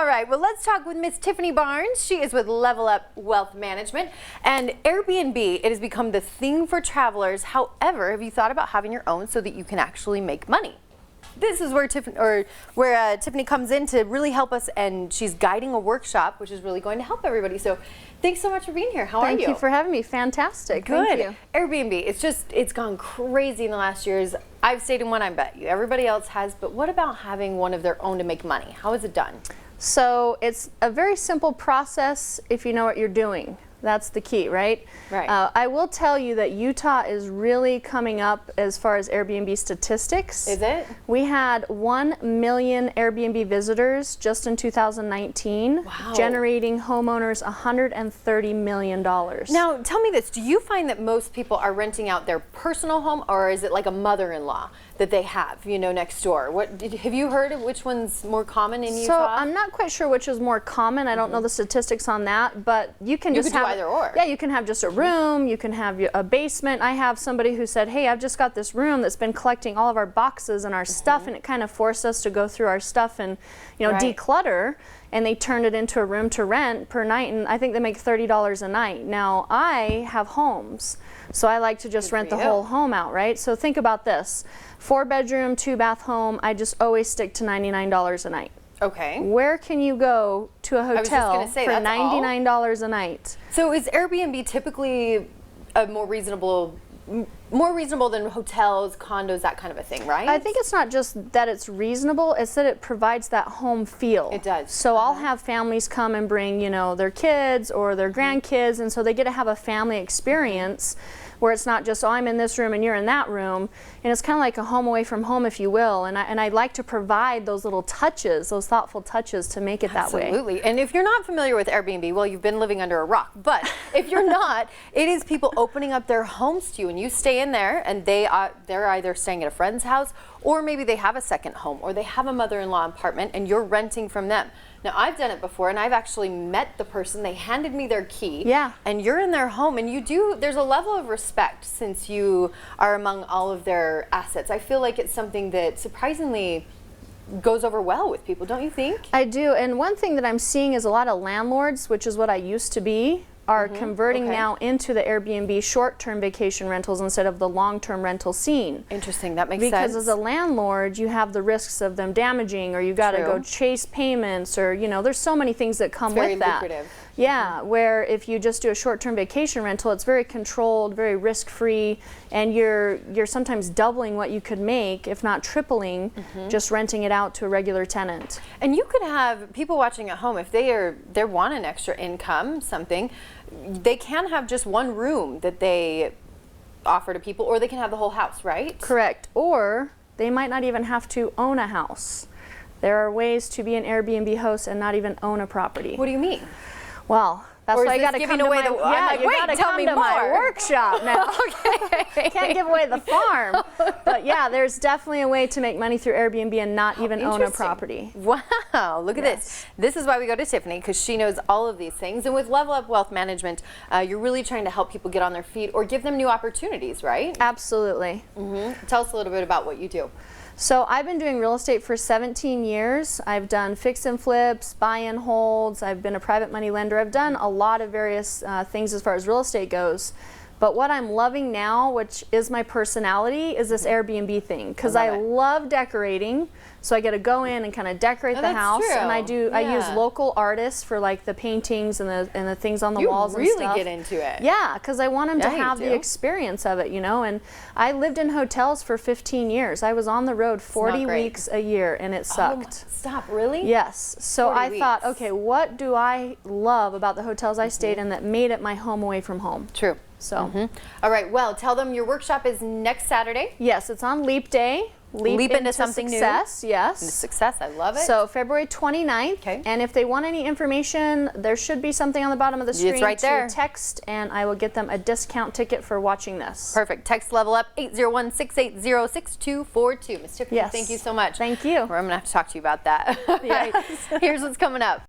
All right, well, let's talk with Miss Tiffany Barnes. She is with Level Up Wealth Management. And Airbnb, it has become the thing for travelers. However, have you thought about having your own so that you can actually make money? This is where Tiffany comes in to really help us, and she's guiding a workshop, which is really going to help everybody. So thanks so much for being here. How are you? Thank you for having me. Fantastic. Good. Thank you. Airbnb, it's gone crazy in the last years. I've stayed in one, I bet you. Everybody else has, but what about having one of their own to make money? How is it done? So it's a very simple process if you know what you're doing. That's the key, right? Right. I will tell you that Utah is really coming up as far as Airbnb statistics. Is it? We had 1 million Airbnb visitors just in 2019, wow, generating homeowners $130 million. Now, tell me this. Do you find that most people are renting out their personal home, or is it like a mother-in-law that they have, you know, next door? Have you heard of which one's more common in Utah? So I'm not quite sure which is more common. I don't know the statistics on that, but you can just have either or. Yeah, you can have just a room, you can have a basement. I have somebody who said, hey, I've just got this room that's been collecting all of our boxes and our stuff, and it kind of forced us to go through our stuff and, you know, declutter, and they turned it into a room to rent per night, and I think they make $30 a night. Now, I have homes, so I like to just rent the whole home out, right? So think about this. 4-bedroom, 2-bath home, I just always stick to $99 a night. Okay. Where can you go to a hotel for $99 a night? So is Airbnb typically a more reasonable than hotels, condos, that kind of a thing, right? I think it's not just that it's reasonable, it's that it provides that home feel. It does. So I'll have families come and bring, you know, their kids or their grandkids, and so they get to have a family experience where it's not just, oh, I'm in this room and you're in that room, and it's kind of like a home away from home, if you will, and I like to provide those little touches, those thoughtful touches to make it that way. Absolutely. And if you're not familiar with Airbnb, well, you've been living under a rock, but if you're not, it is people opening up their homes to you, and you stay in there, and they're either staying at a friend's house, or maybe they have a second home, or they have a mother-in-law apartment, and you're renting from them. Now, I've done it before, and I've actually met the person. They handed me their key, and you're in their home, and there's a level of respect since you are among all of their assets. I feel like it's something that surprisingly goes over well with people, don't you think? I do, and one thing that I'm seeing is a lot of landlords, which is what I used to be, are converting now into the Airbnb short-term vacation rentals instead of the long-term rental scene. Interesting, that makes sense. Because as a landlord, you have the risks of them damaging, or you got to go chase payments, or, you know, there's so many things that come with that. Very lucrative. Yeah, where if you just do a short-term vacation rental, it's very controlled, very risk-free, and you're sometimes doubling what you could make, if not tripling, just renting it out to a regular tenant. And you could have people watching at home, if they want an extra income, something, they can have just one room that they offer to people, or they can have the whole house, right? Correct. Or they might not even have to own a house. There are ways to be an Airbnb host and not even own a property. What do you mean? Well, that's why I got to come to my workshop now. Okay. Can't give away the farm. But yeah, there's definitely a way to make money through Airbnb and not even own a property. Wow, look at this. This is why we go to Tiffany, because she knows all of these things. And with Level Up Wealth Management, you're really trying to help people get on their feet or give them new opportunities, right? Absolutely. Tell us a little bit about what you do. So I've been doing real estate for 17 years. I've done fix and flips, buy and holds. I've been a private money lender. I've done a lot of various things as far as real estate goes. But what I'm loving now, which is my personality, is this Airbnb thing, because I love decorating. So I get to go in and kind of decorate the house, and I use local artists for like the paintings and the things on the walls and stuff. You really get into it. Yeah, because I want them to have the experience of it, you know. And I lived in hotels for 15 years. I was on the road 40 weeks a year, and it sucked. Stop, really? Yes. So I thought, okay, what do I love about the hotels I stayed in that made it my home away from home? True. So. All right, well, tell them your workshop is next Saturday. Yes, it's on Leap Day. Leap into something success, yes. Into success, I love it. So February 29th. Okay. And if they want any information, there should be something on the bottom of the screen to text, and I will get them a discount ticket for watching this. Perfect. Text Level Up 801-680-6242. Ms. Tiffany, thank you so much. Thank you. I'm going to have to talk to you about that. Yes. Here's what's coming up.